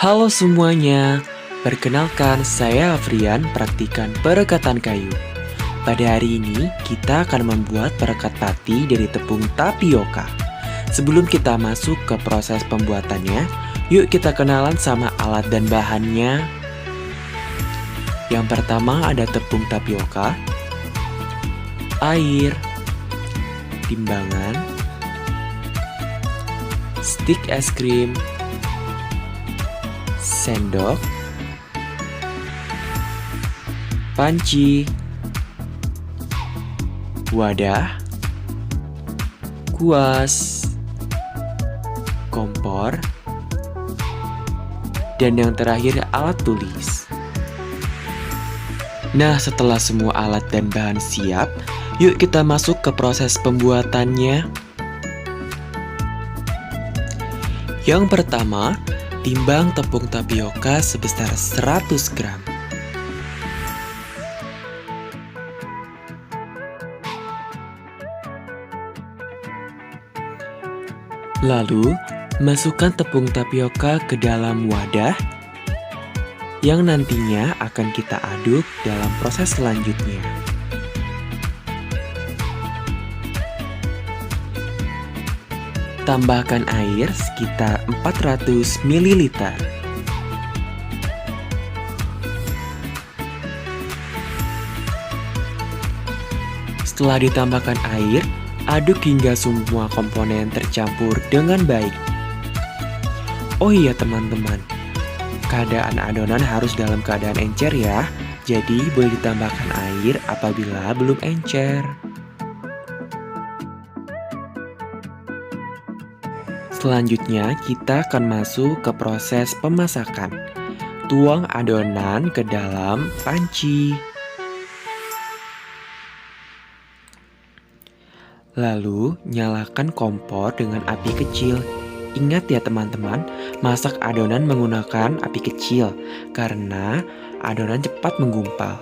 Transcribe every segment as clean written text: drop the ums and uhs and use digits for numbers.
Halo semuanya, perkenalkan saya Afrian, praktikan perekatan kayu. Pada hari ini, kita akan membuat perekat pati dari tepung tapioka. Sebelum kita masuk ke proses pembuatannya, yuk kita kenalan sama alat dan bahannya. Yang pertama ada tepung tapioka, air, timbangan, stik es krim, sendok, panci, wadah, kuas, kompor, dan yang terakhir alat tulis. Nah, setelah semua alat dan bahan siap, yuk kita masuk ke proses pembuatannya. Yang pertama, timbang tepung tapioka sebesar 100 gram. Lalu, masukkan tepung tapioka ke dalam wadah yang nantinya akan kita aduk dalam proses selanjutnya. Tambahkan air sekitar 400 ml. Setelah ditambahkan air, aduk hingga semua komponen tercampur dengan baik. Oh iya teman-teman, keadaan adonan harus dalam keadaan encer ya. Jadi boleh ditambahkan air apabila belum encer. Selanjutnya kita akan masuk ke proses pemasakan. Tuang adonan ke dalam panci. Lalu nyalakan kompor dengan api kecil. Ingat ya teman-teman, masak adonan menggunakan api kecil karena adonan cepat menggumpal.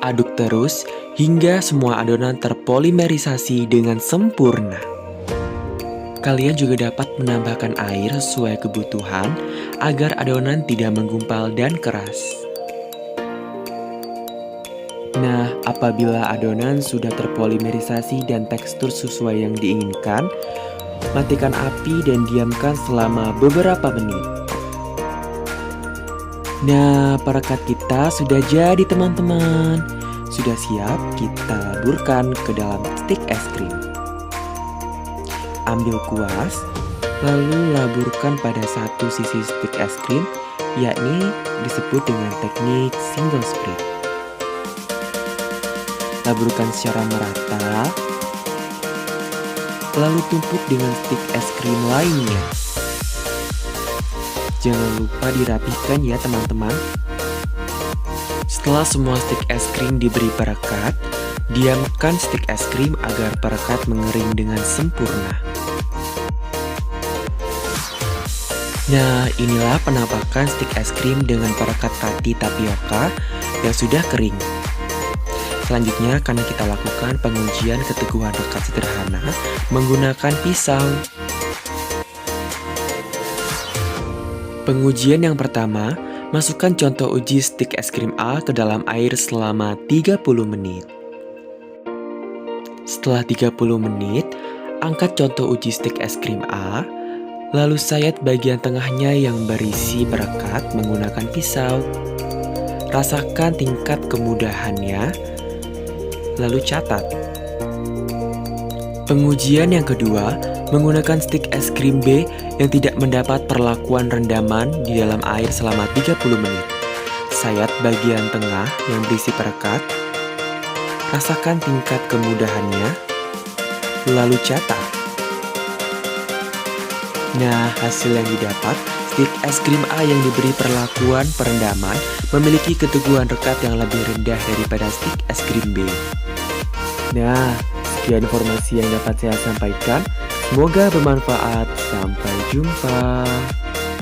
Aduk terus hingga semua adonan terpolimerisasi dengan sempurna. Kalian juga dapat menambahkan air sesuai kebutuhan agar adonan tidak menggumpal dan keras. Nah, apabila adonan sudah terpolimerisasi dan tekstur sesuai yang diinginkan, matikan api dan diamkan selama beberapa menit. Nah, perekat kita sudah jadi teman-teman. Sudah siap kita laburkan ke dalam stik es krim. Ambil kuas, lalu laburkan pada satu sisi stik es krim, yakni disebut dengan teknik single spread. Laburkan secara merata, lalu tumpuk dengan stik es krim lainnya. Jangan lupa dirapihkan ya teman-teman. Setelah semua stik es krim diberi perekat, diamkan stik es krim agar perekat mengering dengan sempurna. Nah, inilah penampakan stik es krim dengan perekat pati tapioka yang sudah kering. Selanjutnya akan kita lakukan pengujian keteguhan rekat sederhana menggunakan pisau. Pengujian yang pertama, masukkan contoh uji stik es krim A ke dalam air selama 30 menit. Setelah 30 menit, angkat contoh uji stik es krim A, lalu sayat bagian tengahnya yang berisi perekat menggunakan pisau. Rasakan tingkat kemudahannya, lalu catat. Pengujian yang kedua, menggunakan stik es krim B yang tidak mendapat perlakuan rendaman di dalam air selama 30 menit. Sayat bagian tengah yang berisi perekat. Rasakan tingkat kemudahannya, lalu catat. Nah, hasil yang didapat, stik es krim A yang diberi perlakuan perendaman memiliki keteguhan rekat yang lebih rendah daripada stik es krim B. Nah, sekian informasi yang dapat saya sampaikan. Semoga bermanfaat. Sampai jumpa.